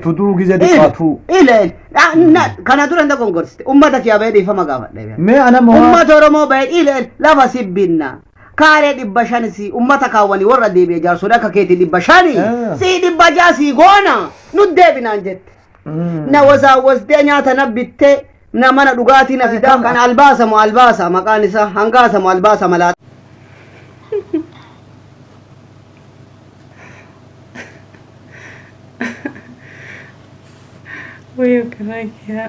تدرو جزء دقاتو إيه كان أدور عندك كونغرس أمتك يا بيدي فما قافت ما أنا ما أمة رمو بيد إيه لا بسيبنا كاري دبشاني سي أمتك أولي ورا دي بيجار سوداك كيتي دبشاني سي دبجاسي غونا ندي بنانجت نوزا وزدنيا تنبت نمنا دغاتي نفدا كان الباسا مكانسا هنغاسا الباسا ملات ويكرهك يا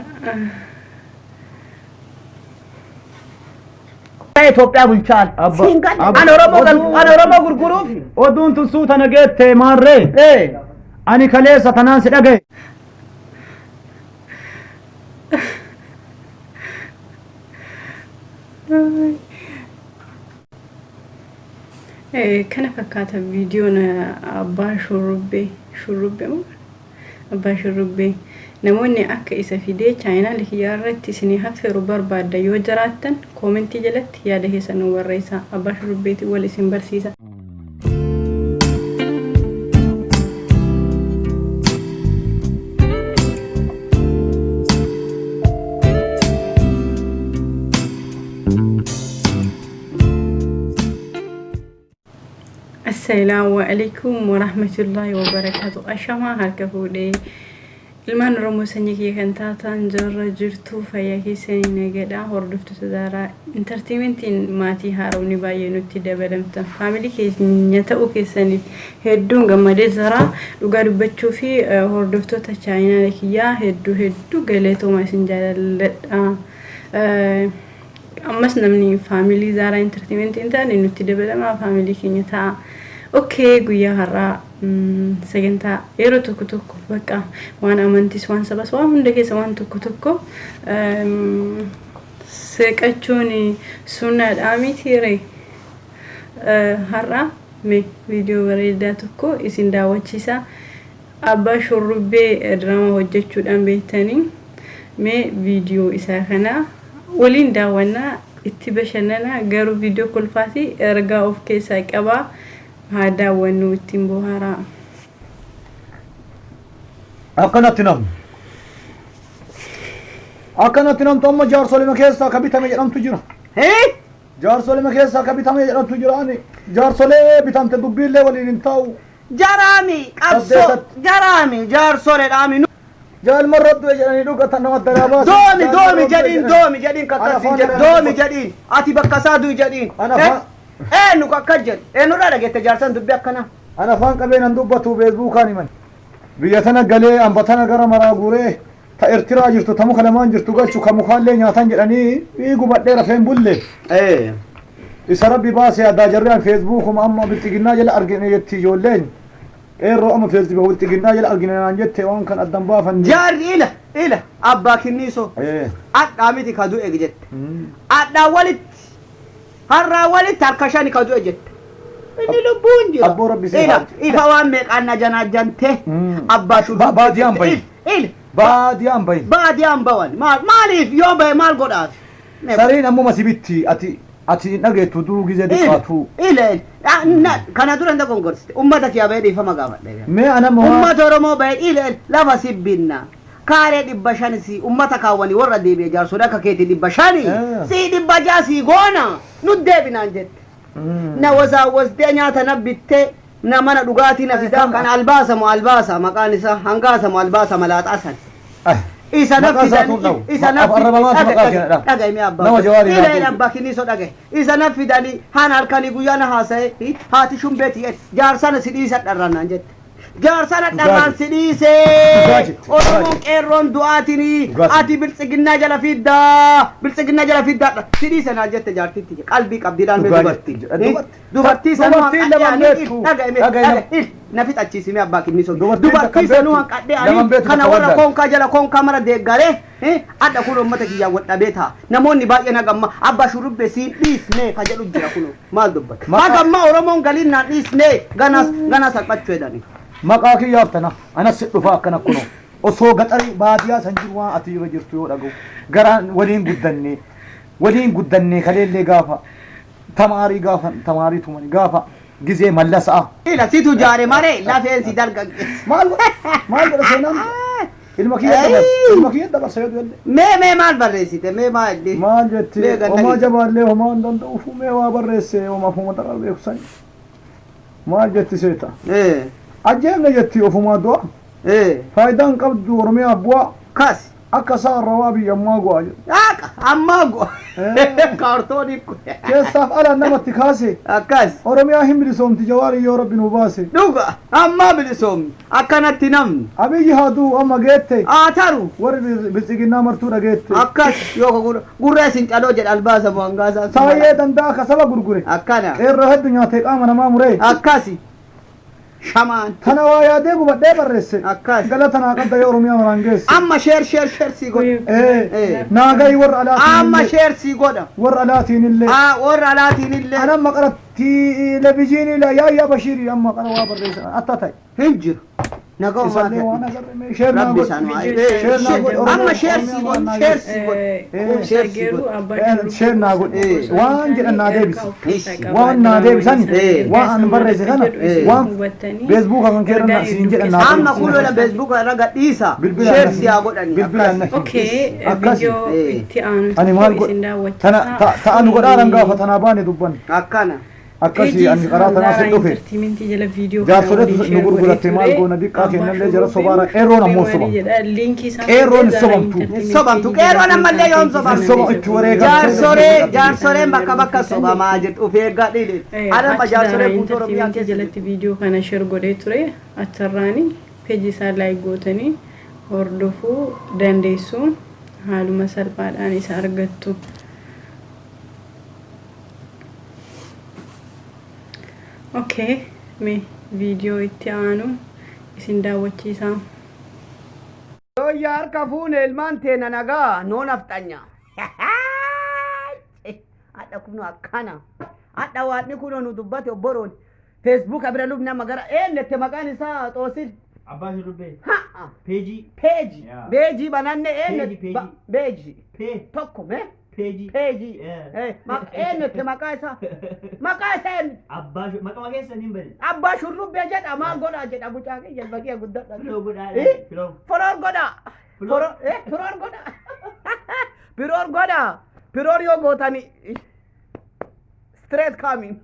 ኢትዮጵያ ቡልቻል አነ ኦሮሞ ጉርጉሩፍ ኦዱን ትሱ ተነገተ ማሬ አኒ ከሌሳ ተናንስ ደገ كان فكات فيديو أبا شربي نموني أكا إسا فيديو چاينا لكي يارت سني حفر برباد يو جراتن كومنتي جلت ياده سنو ورئيسا أبا شربيتي والاسم برسيسا السلام عليكم ورحمة الله وبركاته أشما هالكفودي ilmaan oromoo sanyii kee kan taatan jarra jirtu fayyaa keessanii nagaadha hordoftu sadaara entertainmentiin maatii haaromni baay'ee nutti dabalamtan faamilii keenya ta'uu keessaniif hedduun gammadee jira dhugaa dubbachuu fi hordoftoota chaayinaa kiyyaa hedduu galeetoma isin jaalalladha ammas namni faamilii zaara entertainmentiin ta'an nutti dabalama faamilii keenya ta'a okay guyyaa har'aa sagantaa yeroo tokko bakka waan amantis waan sabas waan hunda keessa waan tokko seqachuun sunnaadha mitiire har'a me video bareedaa tokko isin daawwachiisa abbaa shurrubbee drama hojjechuudhaan beektanii me video isaa kana waliin daawwannaa itti bashannana garuu video kolfaati ergaa of keessaa qaba هذا ونوتين بوهرا أكنت نم توم جار سولي مكيسا كبيتا ميجرام تجرا إيه جار سولي مكيسا كبيتا ميجرام تجراني جار سولي بيتام تدبيل لي ولي ننتاو جرامي أبسو جرامي جار سولي رامي جال مرة دو جاني دوغا تنو الدراباس دومي جدين كاكاسين دومي جدين آتي بكاسادو جدين أنا نوكا كجل نورا رجعت جالسان دبي أكنا أنا فان كبين أندوبة تو فيسبوك أني من بيتنا قلي أم بتنا قرا مرا غوري تأرترا جرتو تمو خلمان جرتو قال شو كمخال لي نياتان جراني يجوا بدير فين بولي إيه يسرب بباس يا داجران فيسبوك وما بتجينا جل أرجعنا يتي جولين إيه الرقم فيسبوك بتجينا جل أرجعنا نجت وان كان قدام بافن جار إله أبا كنيسو إيه أميتي كادو إجت أداولت هرّا ولي تركشاني كادو إجت إني لبونجي أبو ربي سيد إذا وامك أنا جنته أبا شو باديان باي باديان باي مالي يوم باي مال قداس سرين أمو مسيبتي أتي نجت تدرو جزء دقاتو إيه كان أدور عندك كونغرس أمتك يا بيدي فما قافت ما أنا ما أمة رمو بيد إيه لا بسيبنا كاري دبشاني سي أمتك أولي ورا دي بيجار سوداك كيتي دبشاني سي دبجاسي غونا ندي بنانجت نوزا وزدنيا تنبت نمنا دغاتي نفدا كان الباسا مكانسا هنغاسا الباسا ملات أسن إيسا نفدني أجاي مي أبا إلى أبا كنيسو أجاي إيسا نفدني هان أركاني غيانا هاسي هاتي شوم بيتي جارسان سيديسا درنا نجت جارسان درنا سيديسه أورمون كيرون دواتيني أتي بلسجنا جلا فيدا سيديسا نجت جارتي قلبي قبديلان دوبرتي سنو أجاي نفيت أتشيسي مي أبا كنيسو دوبرتي سنو أجاي كنا ورا كونكا جلا كونكا مرة ديغاري ada kuno mata kiya wadda beta namoni ba yana gamma abba shurubbe si disne kajalu jira kuno mal dubbat ma gamma oromon galin na disne ganas sakpacho edani maqaki yaftana ana siddu fa kana kuno oso gatari baadiya sanjirwa ati jirtu yo dago garan walin guddanne kalelle gafa tamari tumani gafa gizee mallasaa ila situ jaare mare lafeensi dargaggeessa maal godha seenaan ilma kiyya dabarsa yoo mee maal barreessite mee maal jetti homaa jabaallee homaa hin danda'uuf mee waa barreesse homaa fumata qalbeekusan maal jetti seeta ajjeefne jetti ofumaa du'a faayidaan qabdu oromiyaa bu'aa kas akka saarrawaa biyya ammaa go'a jedhu ammaa go'a kaartoonii keessaaf ala namatti kaase akkas oromiyaa hin bilisoomti jawaarii yoo rabbi nu baase dhuga ammaa bilisoomni akkanatti namni abiyyi haaduu amma geette taru warri biltsiginnaa martuu dhageette akkas yoo gurra isin caloo jedha albaasa bu'angaasaa saayyee danda'a ka saba gurgure akkana qeerroo heddu nyaatee qaama namaa muree akkasi shamaan tana waa yaadee gubadhee barreesse akkas galatanaa qabda yoo oromiyaa maraan geesse amma sheer sii godha naagayi warra alaatiin amma sheer sii godha warra alaatiin illee warra alaatiin illee anan maqara televiziinii la yaayyaa bashiirii amma qara waa barreesse atta ta'e hin jiru nagaa isallee waan agarre sheer naa godhe amma sheer sii godha sheer naa godhe waan jedhan naa deebisi waan naa deebisan waan an barreesse kana waan beesbuuka kan keerra siin jedhan naa amma kulola beesbuuka irra gadhiisa sheer sii haa godhani bilbilaan okay video itti aanu ani maal godhe ta'an godhaaran gaafa tanaa baane dubban akkana akkasii ani qaraa tanaa sin dhufe jaarsoleetu nu gurguratte maal goona diqqaa kennallee jara sobaara qeerroon ammoo qeerroon sobamtu qeerroon ammallee yoon sobamtu jaarsoreen bakka sobamaa jirtu ufee gadhiidhe adama jaarsoree guutuu oromiyaa keessa jalatti viidiyoo kana share godhee ture achirraanii peejii isaa laayik gootanii hordofuu dandeessu haaluma salphaadhaan isa argattu. Okay, me video itti aanu isin daawwachiisa. Yoo yaar kafuune ilmaan teena nagaa noo naftanya. Adda kuno akkana. Adda waadni kuno nu dubbate obboroon. Facebook abira lubna magara nette maqaan isaa xoosil. Abbaa Shurrubbee. Peeji. Yeah. Beeji bananne beeji. Tokko me. Peeji. Nette maqaa isaa. Maqaa isaa Maqaa keessan hin bane. Abbaa Shurrubbee jedha maal godha jedha bucaaqee jalbaqee guddadha. Filoo godhaa. Firoor godha. Firoor godha. Firoor yoo gootani straight coming.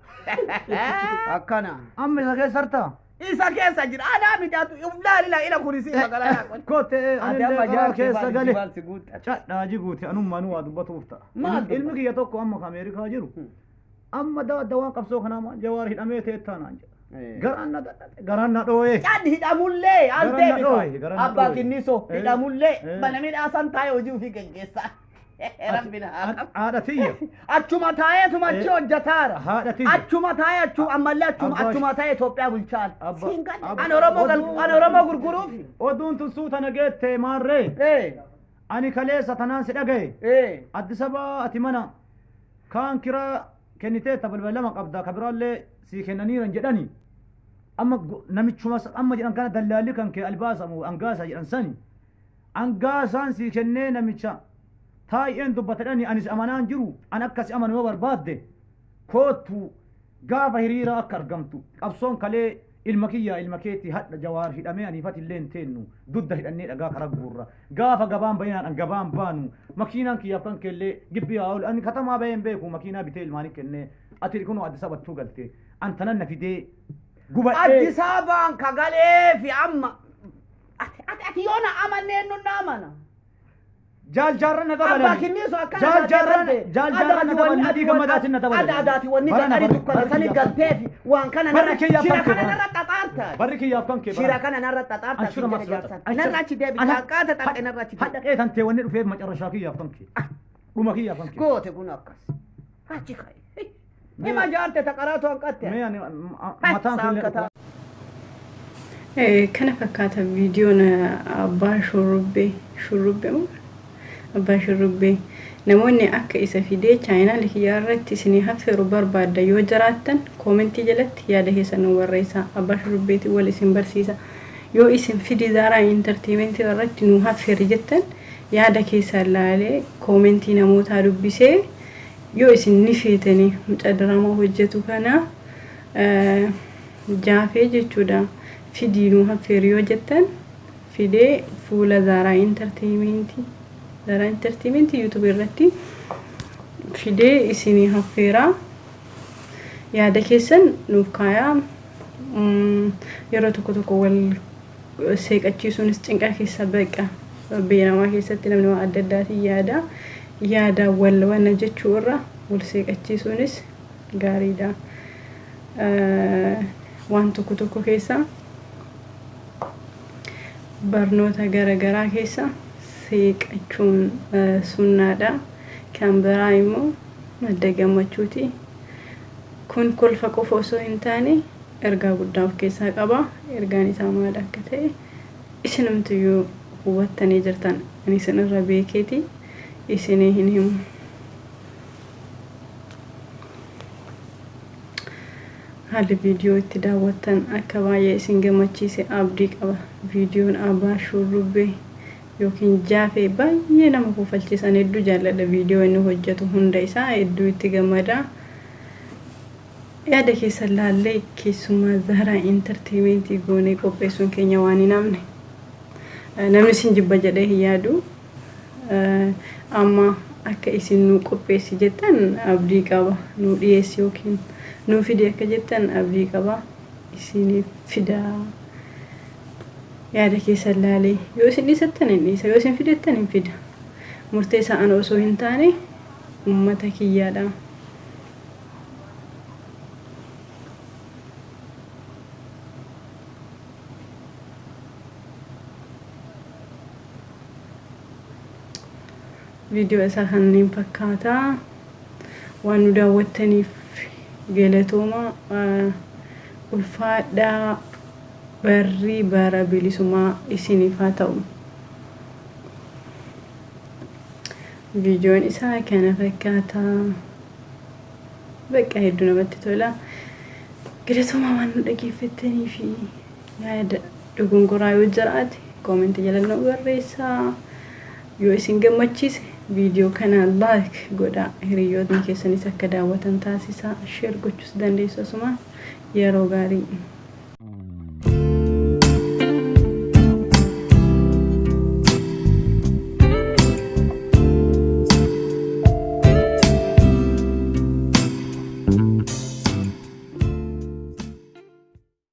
Akkana. amma isa keessarta isa keessa jira aadaa miidhatu ila kurisi magaalaa yaaqon kote anillee qaraa keessa gale cadhaa jiguuti anummaan waa dubbatuuf ta'a ilmi kiyya tokko amma Ameerikaa jiru amma dawaan qabsoo kanaa jawaar hidhamee teettaanaan jedha garaan na dhooye cadhi hidhamullee as deebitu abbaa kinniso hidhamullee mana midhaasan taa'ee hojii ofii geggeessaa rabbina haadha tiyya achuma taa'ee tumachi hojjetaara haadha tiyya achuma taa'ee ammallee achuma taa'ee Itoophiyaa bulchaan an Oromoo gurguruuf oduun tun suuta nageette maarree ani kaleessa tanaan si dhagaye Addis Ababaa ati mana kaan kiraa kenniteetta balbalama qabda kabiraallee sii kennaniiran jedhani amma namichuma amma jedhan kana dallaalli kan kee albaasamu angaasa jedhan sani angaasaan sii kennee namicha taa'een dubbatadhani anis amanaan jiru an akkas amanuma barbaadde kootu gaafa hiriira akka argamtu qabsoon kalee ilma kiyya ilma keetti hadha jawaar hidhamee aniifat illee hin teennu dudda hidhannee dhagaa karaa guurra gaafa gabaan bayinaan an gabaan baanu makiinaan kiyyaaf kan kellee gibbii haa oolu ani katamaa baheen beeku makiinaa bitee ilmaanii kennee ati kunoo Addis Abattuu galte an tanan na fidee gubadhee Addis Ababaan kagalee fi amma ati yoona amanneen nun amana Jaaljarran na dabalani. Abbaa kinniisu akkana jaaljarran na dabalani. Adii gammadaatiin na dabalani. Adaati wanni dadhanii dukkana sani galteefi waan kana shira kana narra xaxaarta. Barri kiyyaaf kan kee Shira kana narra xaxaarta. Ashura masrata. Narra achi deebi qaata xaqe narra achi. Hadha qeetan tee wanni dhufee macarrashaa kiyyaaf kan kee. Dhuma kiyyaaf kan kee. Goote kun akkas. Achi kai. Ima jaarte taqaraatu hanqatte. Mee ani mataan fillee. Kana fakkaata viidiyoon abbaa shurrubbee moo abbaa shurrubbee namoonni akka isa fidee chaayinaal kiyyaa irratti isinii hafeeru barbaadda yoo jiraattan koomentii jalatti yaada keessan nu barreessaa abbaa shurrubbeetiin wal isin barsiisa yoo isin fidii Zaaraa Entertainmentii irratti nu hafeeri jettan yaada keessan laalee koomentii namootaa dubbisee yoo isin ni feetanii mucaa diraamaa hojjetu kana jaafee jechuudha fidiinuu hafeerii yoo jettan fidee fuula Zara Entertainment YouTube irratti fidee isinii hafeeraa yaada keessan nuuf kaayaa yeroo tokko wal seeqachiisuunis cinqaa keessa baqa beenamaa keessatti namni waan adda addaatiin yaada wal wana jechuu irra wal seeqachiisuunis gaariidha. Waan tokko keessa barnoota garagaraa keessa seeqachuun sunnaadha. Kan biraa immoo madda gammachuuti. Kun kolfa qofa osoo hin taane ergaa guddaa of keessaa qaba. Ergaan isaa maal akka ta'e isinumtiyyuu hubattanii jirtan. Ani isinirra beekeeti isinii hin himu. Haalli viidiyoo itti daawwattan akka baay'ee isin gammachiise abdii qaba. Viidiyoon Abbaa Shurrubbee yookiin Jaafee baay'ee nama kofalchiisan hedduu jaalladha. Viidiyoo inni hojjetu hunda isaa hedduu itti gammada. Yaada keessan laallee keessumaa Zara Entertainment goonee qopheessuun keenya waan hin hafne. Namni isin jibba jedhee hin yaadu. Amma akka isin nu qopheessi jettan abdii qaba. Nu dhiyeessi yookiin nu fide akka jettan abdii qaba. Isiniif fidaa. Yaada keessan laalee yoo isin dhiisattan hin dhiisa, yoo isin fidettan hin fida. Murteessaa ana osoo hin taane uummata kiyyaadha. Video isaa kanneen fakkaata. Waan nu daawwattaniif galatooma. Ulfaadhaa barri bara bilisummaa isiniif haa ta'u. Videoon isaa kana fakkaata. Bakka hedduu namatti tola. Galatooma waan nu dhaggeeffattanii fi yaada dogongoraa yoo jiraate koomentii jala nu barreessaa. Yoo isin gammachiise video kana like godhaa. Hiriyoonni keessanis akka daawwatan taasisaa. Share gochuus dandeessu asuma yeroo gaarii.